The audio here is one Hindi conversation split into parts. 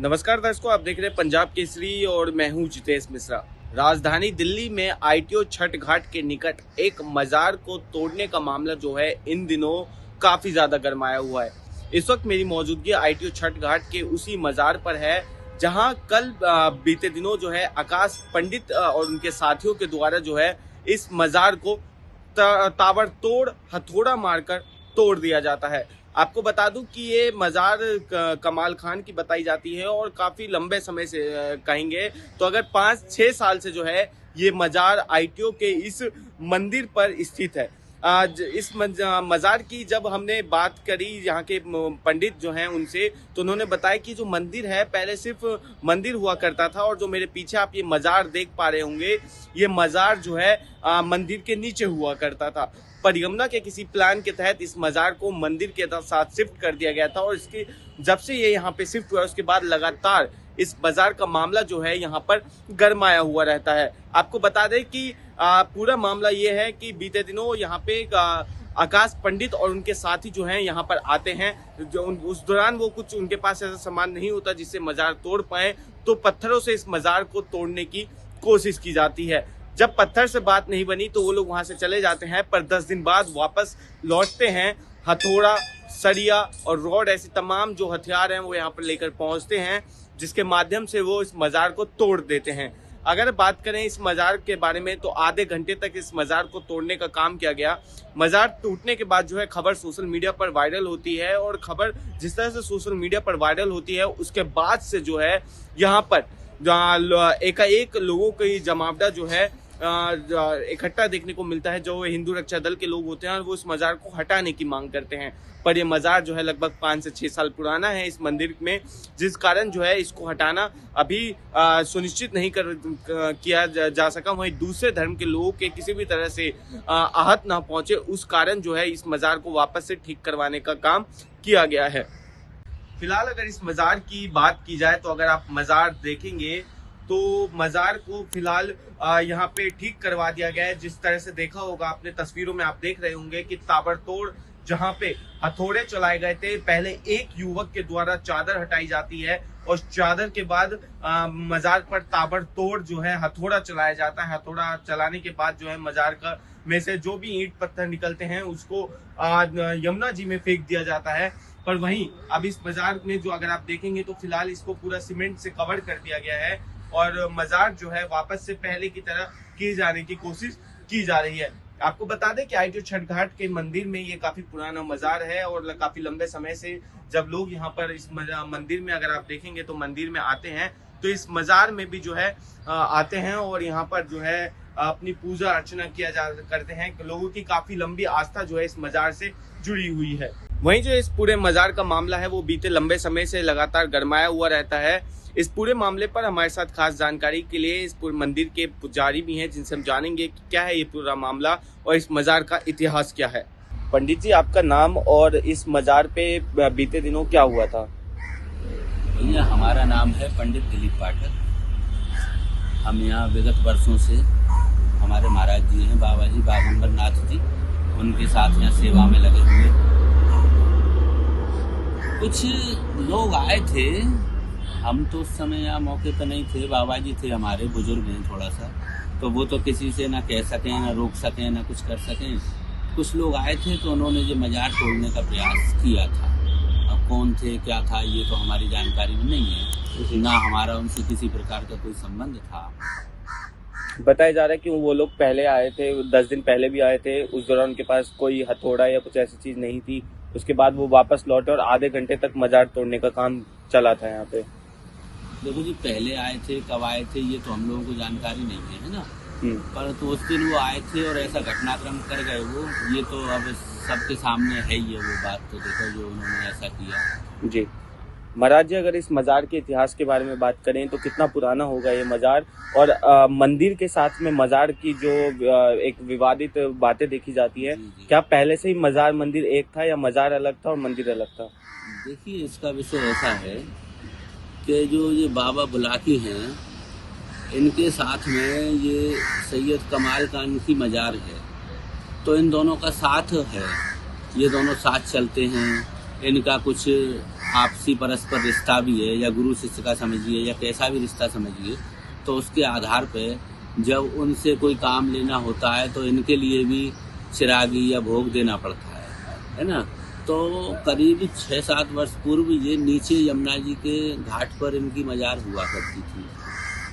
नमस्कार दर्शकों, आप देख रहे हैं पंजाब केसरी और मैं हूं जितेश मिश्रा। राजधानी दिल्ली में आईटीओ छठ घाट के निकट एक मजार को तोड़ने का मामला जो है इन दिनों काफी ज्यादा गरमाया हुआ है। इस वक्त मेरी मौजूदगी आईटीओ छठ घाट के उसी मजार पर है जहां कल बीते दिनों जो है आकाश पंडित और उनके साथियों के द्वारा जो है इस मजार को ताबड़तोड़ हथौड़ा मारकर तोड़ दिया जाता है। आपको बता दूं कि ये मजार कमाल खान की बताई जाती है और काफी लंबे समय से कहेंगे तो अगर 5-6 साल से जो है ये मजार आईटीओ के इस मंदिर पर स्थित है। आज इस मजार की जब हमने बात करी यहाँ के पंडित जो हैं उनसे, तो उन्होंने बताया कि जो मंदिर है पहले सिर्फ मंदिर हुआ करता था और जो मेरे पीछे आप ये मजार देख पा रहे होंगे, ये मजार जो है मंदिर के नीचे हुआ करता था। परियोजना के किसी प्लान के तहत इस मजार को मंदिर के साथ शिफ्ट कर दिया गया था और इसके जब से ये यहाँ पे शिफ्ट हुआ उसके बाद लगातार इस बाजार का मामला जो है यहाँ पर गरमाया हुआ रहता है। आपको बता दें कि पूरा मामला ये है कि बीते दिनों यहाँ पे आकाश पंडित और उनके साथी जो हैं यहाँ पर आते हैं, जो उस दौरान वो कुछ उनके पास ऐसा सामान नहीं होता जिससे मजार तोड़ पाए, तो पत्थरों से इस मजार को तोड़ने की कोशिश की जाती है। जब पत्थर से बात नहीं बनी तो वो लोग वहां से चले जाते हैं, पर 10 दिन बाद वापस लौटते हैं। हथौड़ा, सरिया और रॉड ऐसे तमाम जो हथियार हैं वो यहाँ पर लेकर पहुंचते हैं, जिसके माध्यम से वो इस मजार को तोड़ देते हैं। अगर बात करें इस मजार के बारे में तो आधे घंटे तक इस मजार को तोड़ने का काम किया गया। मजार टूटने के बाद जो है खबर सोशल मीडिया पर वायरल होती है और खबर जिस तरह से सोशल मीडिया पर वायरल होती है उसके बाद से जो है यहाँ पर एकाएक लोगों की जमावड़ा जो है इकट्ठा देखने को मिलता है। जो हिंदू रक्षा दल के लोग होते हैं वो इस मजार को हटाने की मांग करते हैं, पर ये मजार जो है लगभग 5 से 6 साल पुराना है इस मंदिर में, जिस कारण जो है इसको हटाना अभी सुनिश्चित नहीं किया जा सका। वहीं दूसरे धर्म के लोगों के किसी भी तरह से आहत ना पहुंचे, उस कारण जो है इस मजार को वापस से ठीक करवाने का काम किया गया है। फिलहाल अगर इस मजार की बात की जाए तो अगर आप मजार देखेंगे तो मजार को फिलहाल यहाँ पे ठीक करवा दिया गया है। जिस तरह से देखा होगा आपने, तस्वीरों में आप देख रहे होंगे कि ताबड़तोड़ जहाँ पे हथौड़े चलाए गए थे, पहले एक युवक के द्वारा चादर हटाई जाती है और चादर के बाद मजार पर ताबड़तोड़ जो है हथौड़ा चलाया जाता है। हथौड़ा चलाने के बाद जो है मजार का में से जो भी ईंट पत्थर निकलते हैं उसको यमुना जी में फेंक दिया जाता है। पर वहीं अब इस मजार में जो अगर आप देखेंगे तो फिलहाल इसको पूरा सीमेंट से कवर कर दिया गया है और मजार जो है वापस से पहले की तरह किए जाने की कोशिश की जा रही है। आपको बता दें कि आईटीओ छठ घाट के मंदिर में ये काफी पुराना मजार है और काफी लंबे समय से जब लोग यहाँ पर इस मंदिर में अगर आप देखेंगे तो मंदिर में आते हैं तो इस मजार में भी जो है आते हैं और यहाँ पर जो है अपनी पूजा अर्चना करते हैं। लोगों की काफी लंबी आस्था जो है इस मजार से जुड़ी हुई है। वहीं जो इस पूरे मजार का मामला है वो बीते लंबे समय से लगातार गरमाया हुआ रहता है। इस पूरे मामले पर हमारे साथ खास जानकारी के लिए इस पूरे मंदिर के पुजारी भी हैं, जिनसे हम जानेंगे कि क्या है ये पूरा मामला और इस मजार का इतिहास क्या है। पंडित जी, आपका नाम और इस मजार पे बीते दिनों क्या हुआ था? भैया, हमारा नाम है पंडित दिलीप पाठक। हम यहाँ विगत वर्षों से हमारे महाराज जी हैं, बाबा जी बागंबर नाथ जी, उनके साथ यहाँ सेवा में लगे हुए। कुछ लोग आए थे, हम तो उस समय यहाँ मौके पर नहीं थे, बाबा जी थे, हमारे बुजुर्ग हैं थोड़ा सा, तो वो तो किसी से ना कह सकें, ना रोक सकें, ना कुछ कर सकें। कुछ लोग आए थे तो उन्होंने ये मजार तोड़ने का प्रयास किया था। अब कौन थे, क्या था, ये तो हमारी जानकारी में नहीं है, ना हमारा उनसे किसी प्रकार का कोई संबंध था। बताया जा रहा है कि वो लोग पहले आए थे, 10 दिन पहले भी आए थे, उस दौरान उनके पास कोई हथौड़ा या कुछ ऐसी चीज नहीं थी। उसके बाद वो वापस लौटे और आधे घंटे तक मजार तोड़ने का काम चला था यहाँ पे। देखो जी, पहले आए थे, कब आए थे ये तो हम लोगों को जानकारी नहीं है ना, पर तो उस दिन वो आए थे और ऐसा घटनाक्रम कर गए वो, ये तो अब सबके सामने है ही है वो बात। तो देखो जो उन्होंने ऐसा किया। जी महाराज जी, अगर इस मजार के इतिहास के बारे में बात करें तो कितना पुराना होगा ये मजार, और मंदिर के साथ में मजार की जो एक विवादित बातें देखी जाती है, क्या पहले से ही मजार मंदिर एक था या मजार अलग था और मंदिर अलग था? देखिए, इसका विषय ऐसा है कि जो ये बाबा बुलाकी हैं, इनके साथ में ये सैयद कमाल खान की मजार है, तो इन दोनों का साथ है, ये दोनों साथ चलते हैं। इनका कुछ आपसी परस्पर रिश्ता भी है, या गुरु शिष्य का समझिए, या कैसा भी रिश्ता समझिए, तो उसके आधार पे जब उनसे कोई काम लेना होता है तो इनके लिए भी चिरागी या भोग देना पड़ता है ना। तो करीब 6-7 वर्ष पूर्व ये नीचे यमुना जी के घाट पर इनकी मजार हुआ करती थी।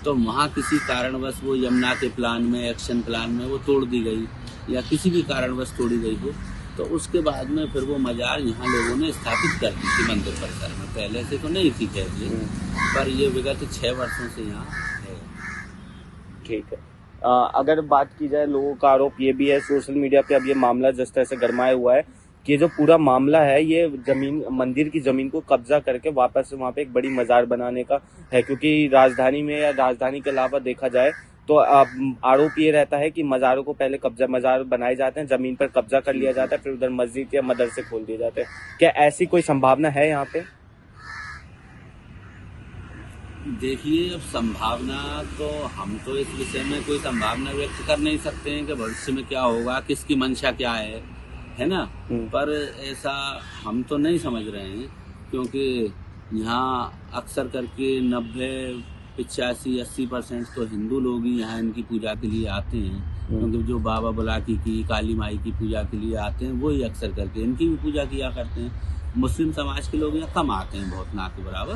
तो वहाँ किसी कारणवश वो यमुना के प्लान में, एक्शन प्लान में वो तोड़ दी गई, या किसी भी कारणवश तोड़ी गई हो, तो उसके बाद में फिर वो मजार यहाँ लोगों ने स्थापित कर दी थी मंदिर परिसर में। पहले से तो नहीं थी खैर ये, पर ये विगत 6 वर्षों से यहाँ है। ठीक है। अगर बात की जाए, लोगों का आरोप ये भी है सोशल मीडिया पे, अब ये मामला जिस तरह से गरमाया हुआ है कि जो पूरा मामला है ये जमीन, मंदिर की जमीन को कब्जा करके वापस वहाँ पे एक बड़ी मजार बनाने का है, क्योंकि राजधानी में या राजधानी के अलावा देखा जाए तो आरोप ये रहता है कि मजारों को पहले मजार बनाए जाते हैं, जमीन पर कब्जा कर लिया जाता है, फिर उधर मस्जिद या मदरसे खोल दिए जाते हैं। क्या ऐसी कोई संभावना है यहाँ पे? देखिए, अब संभावना तो हम तो इस विषय में कोई संभावना व्यक्त कर नहीं सकते हैं कि भविष्य में क्या होगा, किसकी मंशा क्या है ना। पर ऐसा हम तो नहीं समझ रहे हैं, क्योंकि यहाँ अक्सर करके 90-85-80% तो हिंदू लोग ही यहाँ इनकी पूजा के लिए आते हैं, क्योंकि जो बाबा बुलाकी की, काली माई की पूजा के लिए आते हैं वही अक्सर करके इनकी भी पूजा किया करते हैं। मुस्लिम समाज के लोग यहाँ कम आते हैं, बहुत ना के बराबर।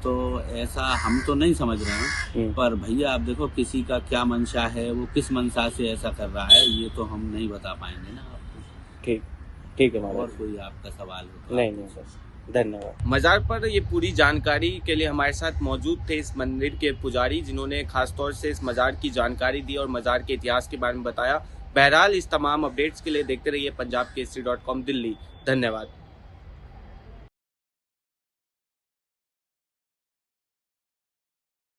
तो ऐसा हम तो नहीं समझ रहे हैं, पर भैया आप देखो किसी का क्या मंशा है, वो किस मंशा से ऐसा कर रहा है, ये तो हम नहीं बता पाएंगे ना आपको। ठीक है महाराज। और कोई आपका सवाल हो तो नहीं बस, धन्यवाद। मजार पर ये पूरी जानकारी के लिए हमारे साथ मौजूद थे इस मंदिर के पुजारी, जिन्होंने खासतौर से इस मजार की जानकारी दी और मजार के इतिहास के बारे में बताया। बहरहाल इस तमाम अपडेट्स के लिए देखते रहिए punjabkesari.com दिल्ली। धन्यवाद।